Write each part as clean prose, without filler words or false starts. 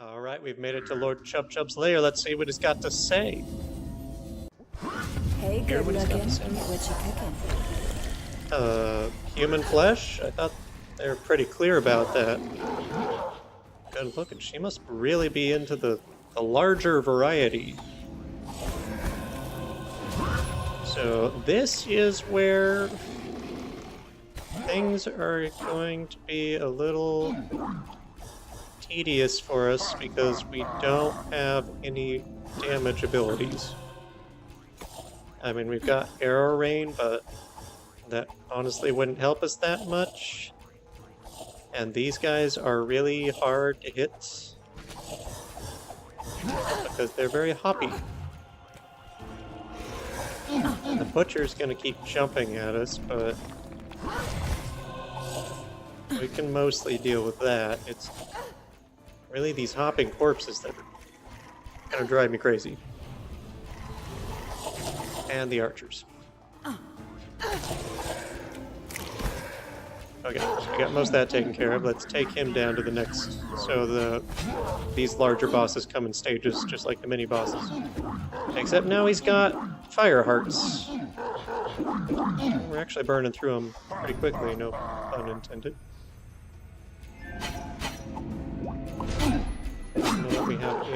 All right, we've made it to Lord Chub Chub's lair. Let's see what he's got to say. Hey, Hear good what he's got looking. to say. What you cooking? Human flesh? I thought they were pretty clear about that. Good looking. She must really be into the larger variety. So this is where things are going to be a little tedious for us because we don't have any damage abilities. I mean, we've got arrow rain, but that honestly wouldn't help us that much. And these guys are really hard to hit because they're very hoppy. The butcher's gonna keep jumping at us, but we can mostly deal with that. It's really these hopping corpses that are gonna drive me crazy. And the archers. Okay, so we got most of that taken care of. Let's take him down to the next. So these larger bosses come in stages, just like the mini bosses. Except now he's got fire hearts. We're actually burning through them pretty quickly, no pun intended. I don't know if we have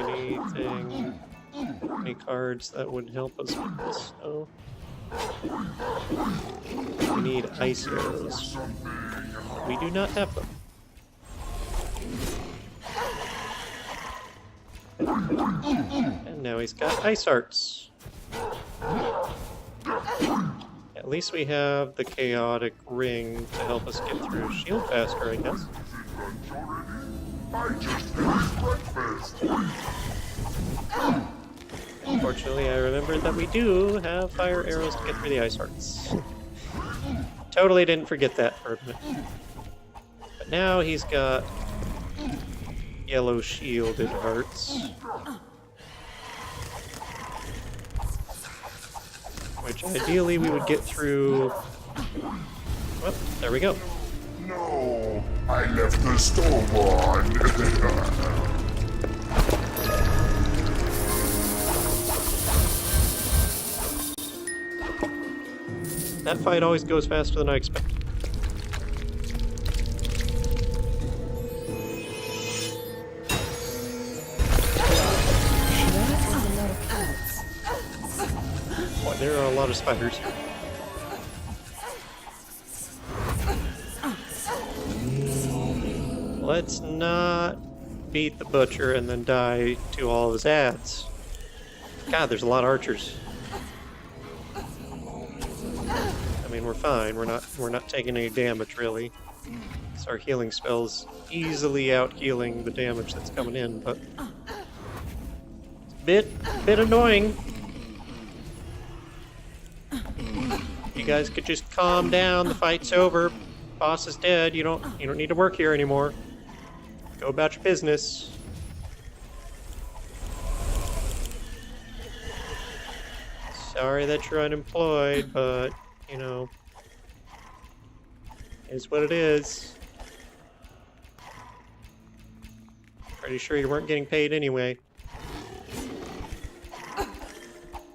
any cards that would help us with this. So we need ice arrows. We do not have them. And now he's got ice arts. At least we have the chaotic ring to help us get through shield faster, I guess. Unfortunately, I remembered that we do have fire arrows to get through the ice hearts. Totally didn't forget that for a minute. But now he's got yellow shielded hearts. Which ideally we would get through... Whoop, there we go. No, I left the stove on. That fight always goes faster than I expected. Boy, there are a lot of spiders. Let's not beat the butcher and then die to all of his ads. God, there's a lot of archers. I mean, we're fine. We're not taking any damage really. So our healing spells easily out healing the damage that's coming in, but it's a bit annoying. You guys could just calm down. The fight's over. Boss is dead. You don't need to work here anymore. Go about your business. Sorry that you're unemployed, but you know, it's what it is. Pretty sure you weren't getting paid anyway.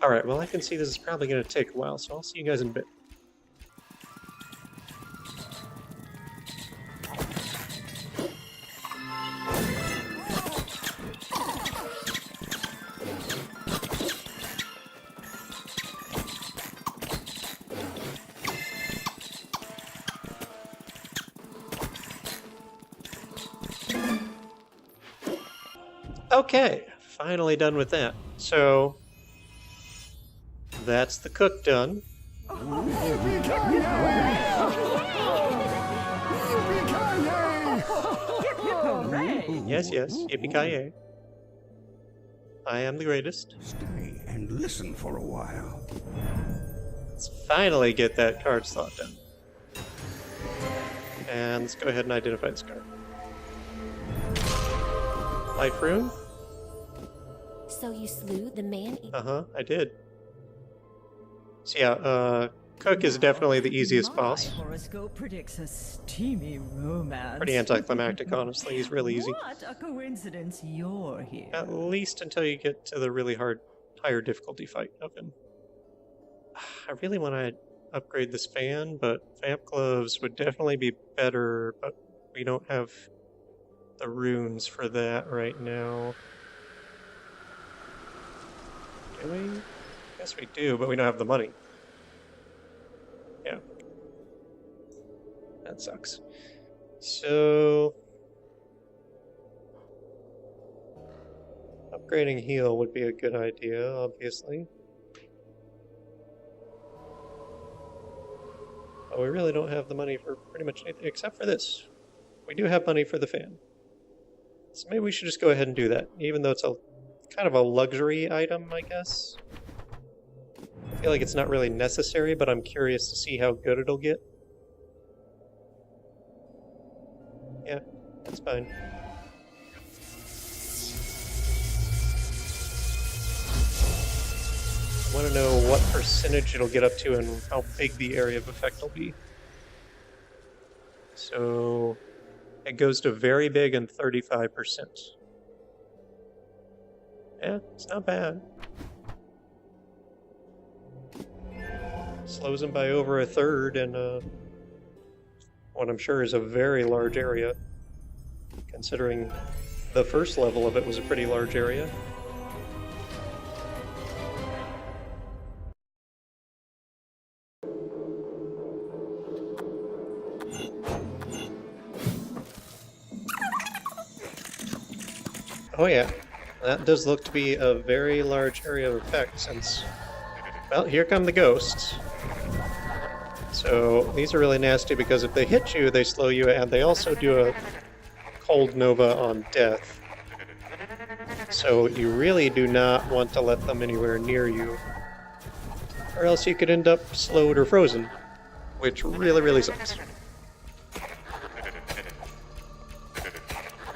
Alright, well I can see this is probably going to take a while, so I'll see you guys in a bit. Okay, finally done with that. So, that's the cook done. Yes, yippee-ki-yay. I am the greatest. Stay and listen for a while. Let's finally get that card slot done. And let's go ahead and identify this card. Life rune? So you slew the man? Uh-huh, I did. So yeah, Cook is definitely the easiest boss. My horoscope predicts a steamy romance. Pretty anticlimactic, honestly. He's really easy. What a coincidence you're here. At least until you get to the really hard, higher difficulty fight of him. I really want to upgrade this fan, but vamp gloves would definitely be better, but we don't have the runes for that right now. Do we? Yes, we do, but we don't have the money. Yeah. That sucks. So... upgrading heal would be a good idea, obviously. But we really don't have the money for pretty much anything except for this. We do have money for the fan. So maybe we should just go ahead and do that, even though it's a kind of a luxury item, I guess. I feel like it's not really necessary, but I'm curious to see how good it'll get. Yeah, that's fine. I want to know what percentage it'll get up to and how big the area of effect will be. So it goes to very big and 35%. Yeah, it's not bad. Slows him by over a third in what I'm sure is a very large area, considering the first level of it was a pretty large area. Oh yeah, that does look to be a very large area of effect since, well, here come the ghosts. So these are really nasty because if they hit you, they slow you, and they also do a cold nova on death. So you really do not want to let them anywhere near you, or else you could end up slowed or frozen, which really, really sucks.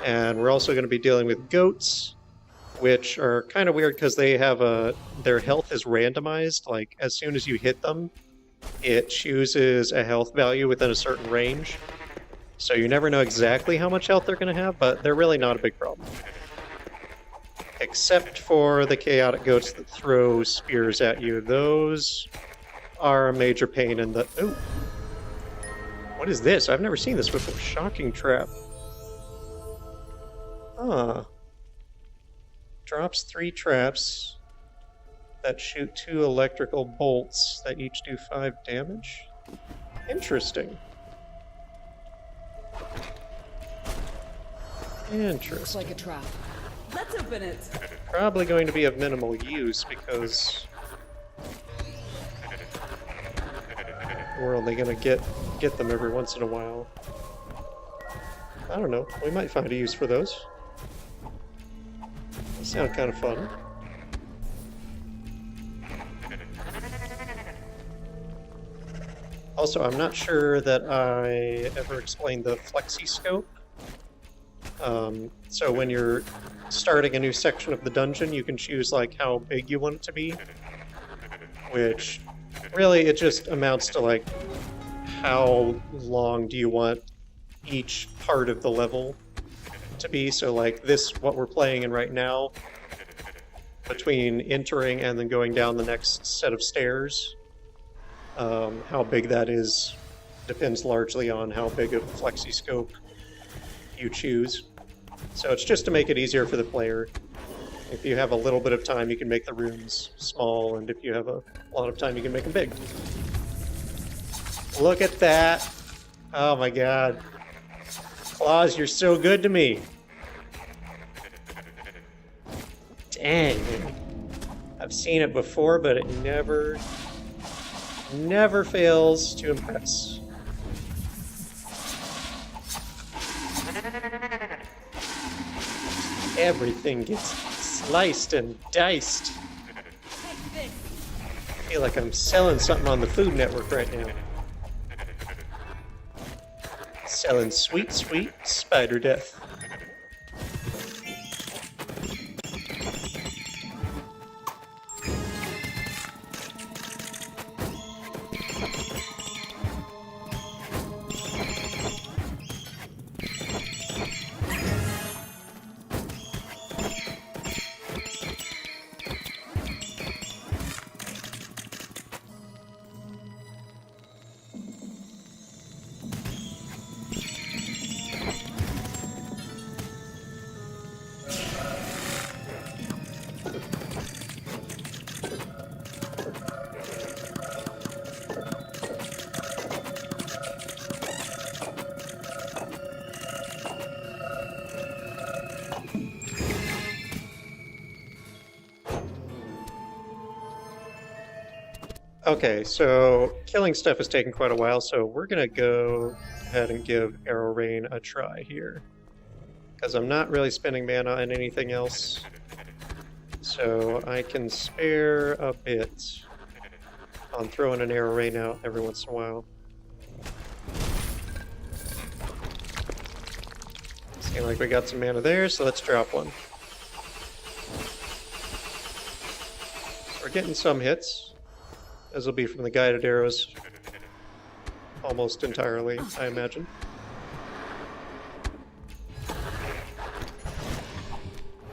And we're also going to be dealing with goats, which are kind of weird because they have their health is randomized. Like, as soon as you hit them, it chooses a health value within a certain range. So you never know exactly how much health they're going to have, but they're really not a big problem. Except for the chaotic goats that throw spears at you. Those are a major pain in the... Ooh! What is this? I've never seen this before. Shocking trap. Huh. Drops 3 traps that shoot 2 electrical bolts that each do 5 damage? Interesting. Interesting. Looks like a trap. Let's open it. Probably going to be of minimal use because we're only going to get them every once in a while. I don't know. We might find a use for those. They sound kind of fun. Also, I'm not sure that I ever explained the flexi scope. So when you're starting a new section of the dungeon, you can choose like how big you want it to be, which really it just amounts to like how long do you want each part of the level to be. So like this, what we're playing in right now, between entering and then going down the next set of stairs, how big that is depends largely on how big of a flexi scope you choose. So it's just to make it easier for the player. If you have a little bit of time, you can make the rooms small, and if you have a lot of time, you can make them big. Look at that! Oh my god. Claus, you're so good to me! Dang. I've seen it before, but it never fails to impress. Everything gets sliced and diced. I feel like I'm selling something on the Food Network right now. Selling sweet, sweet spider death. Okay, so killing stuff is taking quite a while, so we're gonna go ahead and give Arrow Rain a try here. Because I'm not really spending mana on anything else. So I can spare a bit on throwing an Arrow Rain out every once in a while. Seems like we got some mana there, so let's drop one. We're getting some hits. Those will be from the guided arrows almost entirely, I imagine.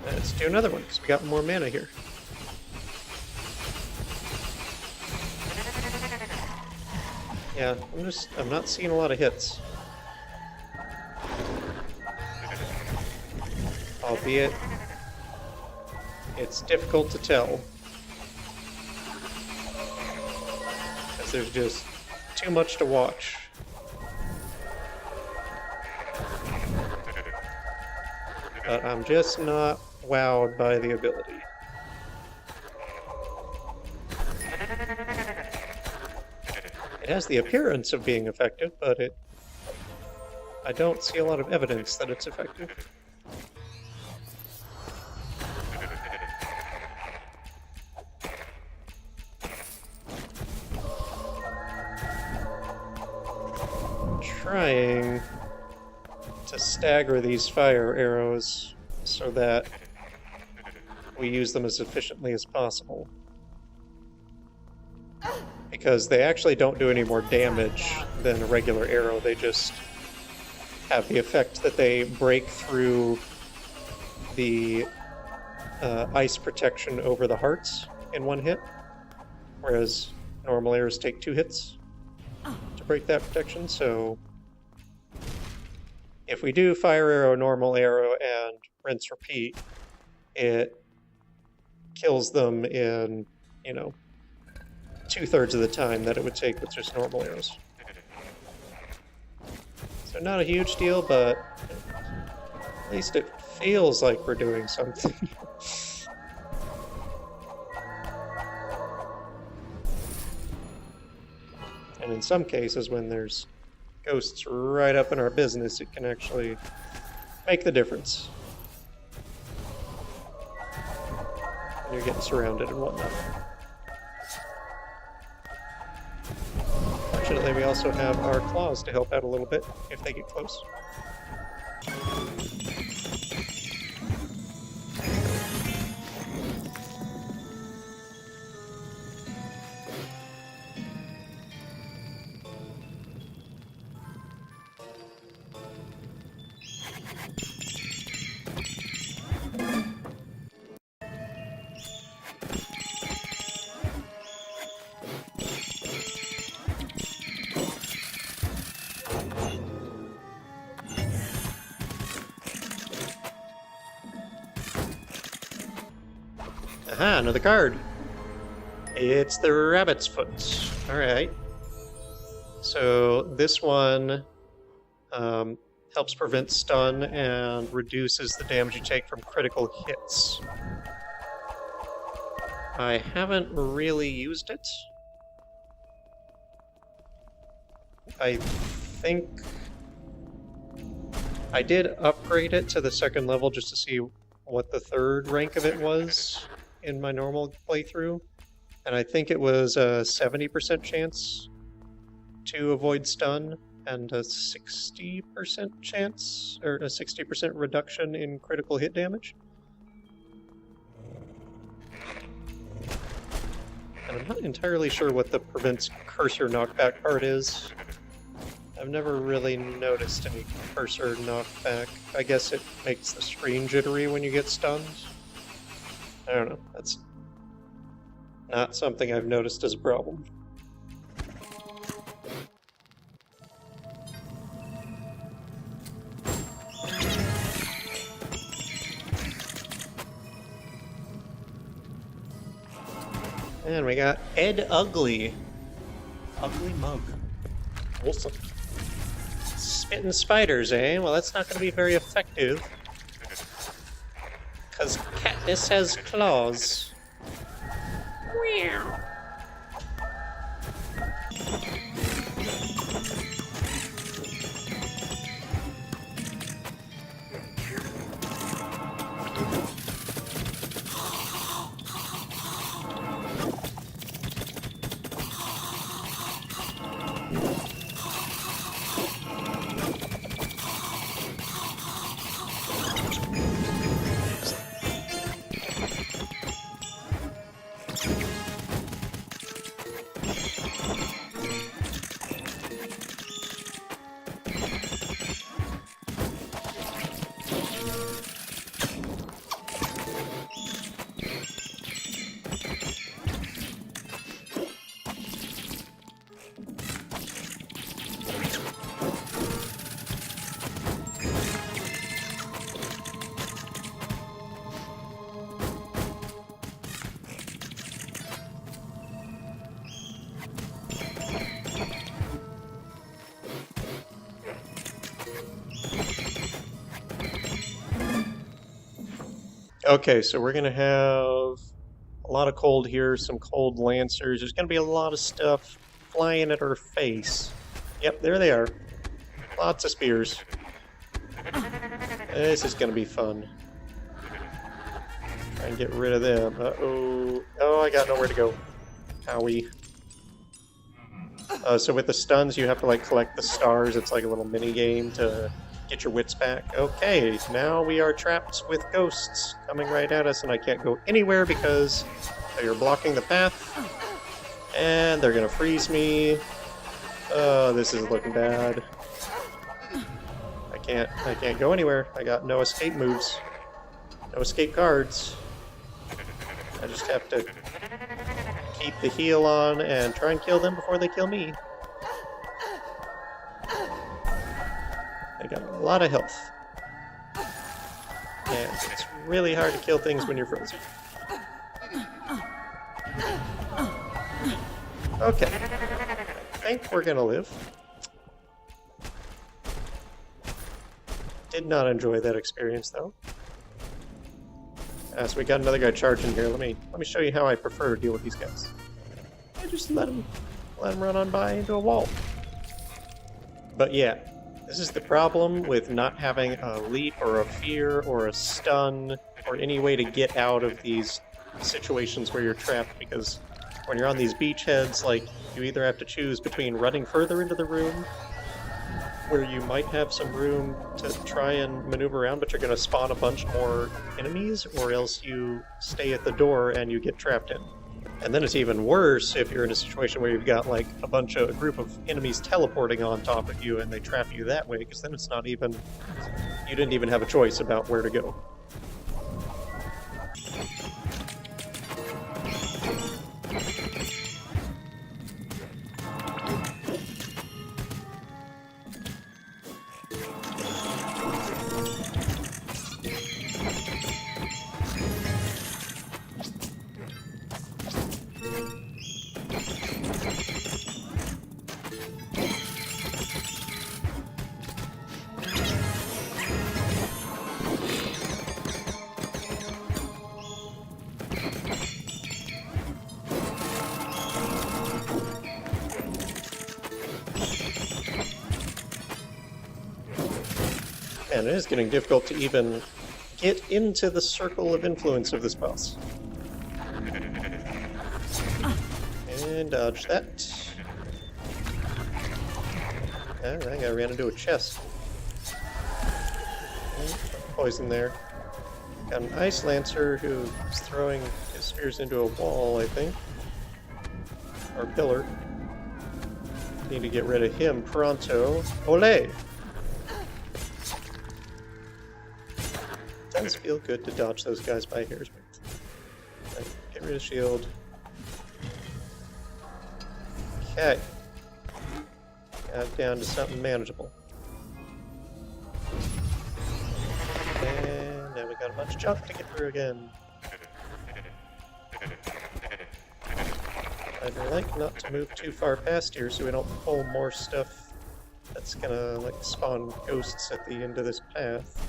Let's do another one, because we got more mana here. Yeah, I'm not seeing a lot of hits. Albeit, it's difficult to tell. Because there's just too much to watch. But I'm just not wowed by the ability. It has the appearance of being effective, but I don't see a lot of evidence that it's effective. Trying to stagger these fire arrows so that we use them as efficiently as possible. Because they actually don't do any more damage than a regular arrow, they just have the effect that they break through the ice protection over the hearts in one hit, whereas normal arrows take 2 hits to break that protection, so if we do fire arrow, normal arrow, and rinse repeat, it kills them in, 2/3 of the time that it would take with just normal arrows. So not a huge deal, but at least it feels like we're doing something. And in some cases, when there's ghosts right up in our business, it can actually make the difference. When you're getting surrounded and whatnot. Fortunately, we also have our claws to help out a little bit if they get close. Aha, another card. It's the Rabbit's Foot. Alright. So this one helps prevent stun and reduces the damage you take from critical hits. I haven't really used it. I think I did upgrade it to the 2nd level just to see what the 3rd rank of it was in my normal playthrough, and I think it was a 70% chance to avoid stun and a 60% chance, or a 60% reduction in critical hit damage. And I'm not entirely sure what the prevents cursor knockback part is. I've never really noticed any cursor knockback. I guess it makes the screen jittery when you get stunned. I don't know. That's not something I've noticed as a problem. And we got Ed Ugly. Ugly Mug. Awesome. Spitting spiders, eh? Well, that's not going to be very effective. Because Katniss has claws. Okay, so we're gonna have a lot of cold here, some cold lancers. There's gonna be a lot of stuff flying at our face. Yep, there they are. Lots of spears. This is gonna be fun. Try and get rid of them. Uh-oh. Oh, I got nowhere to go. Howie. So with the stuns, you have to like collect the stars. It's like a little mini game to get your wits back. Okay, now we are trapped with ghosts coming right at us, and I can't go anywhere because they are blocking the path. And they're gonna freeze me. Oh, this is looking bad. I can't go anywhere. I got no escape moves. No escape cards. I just have to keep the heal on and try and kill them before they kill me. They got a lot of health. And it's really hard to kill things when you're frozen. Okay. I think we're gonna live. Did not enjoy that experience though. So we got another guy charging here. Let me show you how I prefer to deal with these guys. I just let him run on by into a wall. But yeah, this is the problem with not having a leap or a fear or a stun or any way to get out of these situations where you're trapped, because when you're on these beachheads, like, you either have to choose between running further into the room, where you might have some room to try and maneuver around, but you're going to spawn a bunch more enemies, or else you stay at the door and you get trapped in. And then it's even worse if you're in a situation where you've got like a group of enemies teleporting on top of you and they trap you that way, because then it's not even, you didn't even have a choice about where to go. And it is getting difficult to even get into the circle of influence of this boss. And dodge that. And I think I ran into a chest. Poison there. Got an ice lancer who's throwing his spears into a wall, I think. Or pillar. Need to get rid of him pronto. Olé! Does feel good to dodge those guys by hairs. Right, get rid of shield. Okay. Got down to something manageable. And now we got a bunch of junk to get through again. I'd like not to move too far past here so we don't pull more stuff that's gonna like spawn ghosts at the end of this path.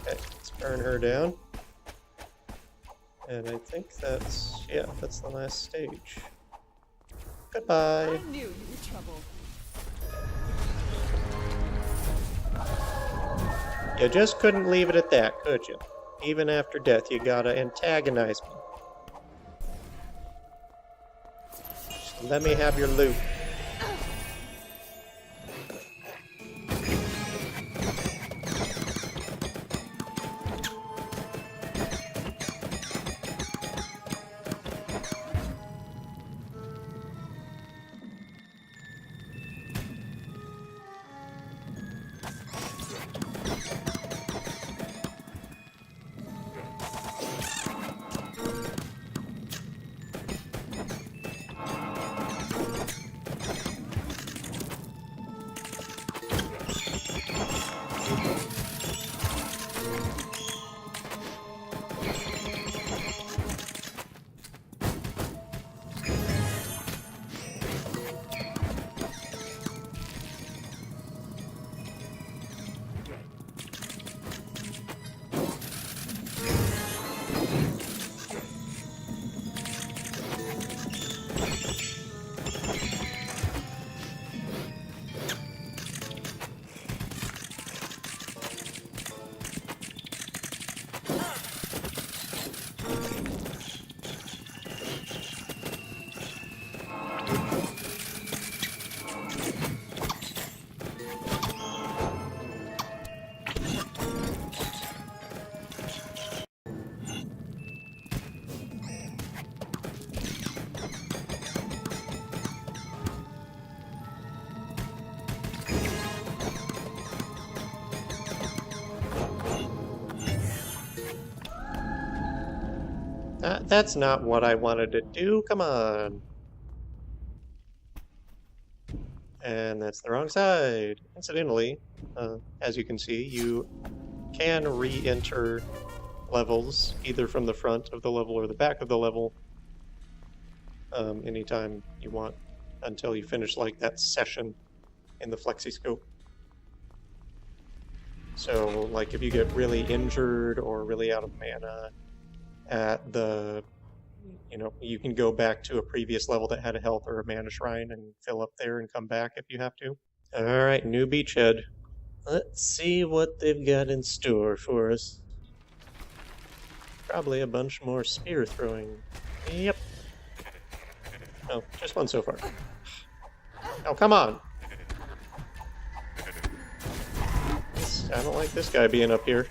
Okay, let's burn her down. And I think that's, yeah, that's the last stage. Goodbye. I knew you were trouble. You just couldn't leave it at that, could you? Even after death, you gotta antagonize me. Just let me have your loot. That's not what I wanted to do, come on. And that's the wrong side. Incidentally, as you can see, you can re-enter levels either from the front of the level or the back of the level anytime you want until you finish like that session in the flexi-scope. So like if you get really injured or really out of mana at the, you know, you can go back to a previous level that had a health or a mana shrine and fill up there and come back if you have to. Alright, new beachhead. Let's see what they've got in store for us. Probably a bunch more spear throwing. Yep. Oh, just one so far. Oh, come on! I don't like this guy being up here.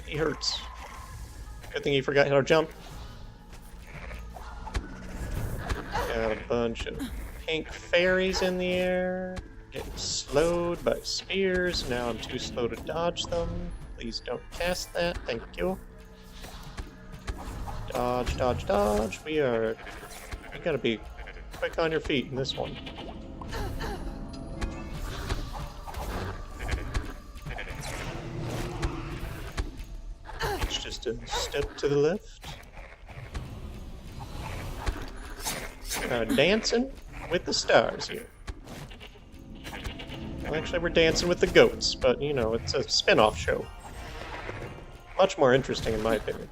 He hurts. Good thing he forgot how to jump. Got a bunch of pink fairies in the air. Getting slowed by spears. Now I'm too slow to dodge them. Please don't cast that. Thank you. Dodge, dodge, dodge. You gotta be quick on your feet in this one. It's just a step to the left. Dancing with the stars here. Well, actually, we're dancing with the goats, but, you know, it's a spin-off show. Much more interesting, in my opinion.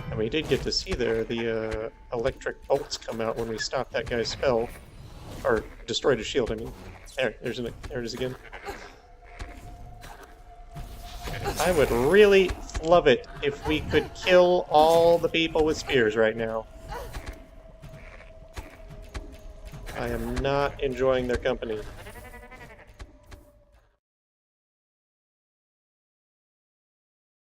And we did get to see there the electric bolts come out when we stopped that guy's spell. Or destroyed his shield, I mean. There it is again. I would really love it if we could kill all the people with spears right now. I am not enjoying their company.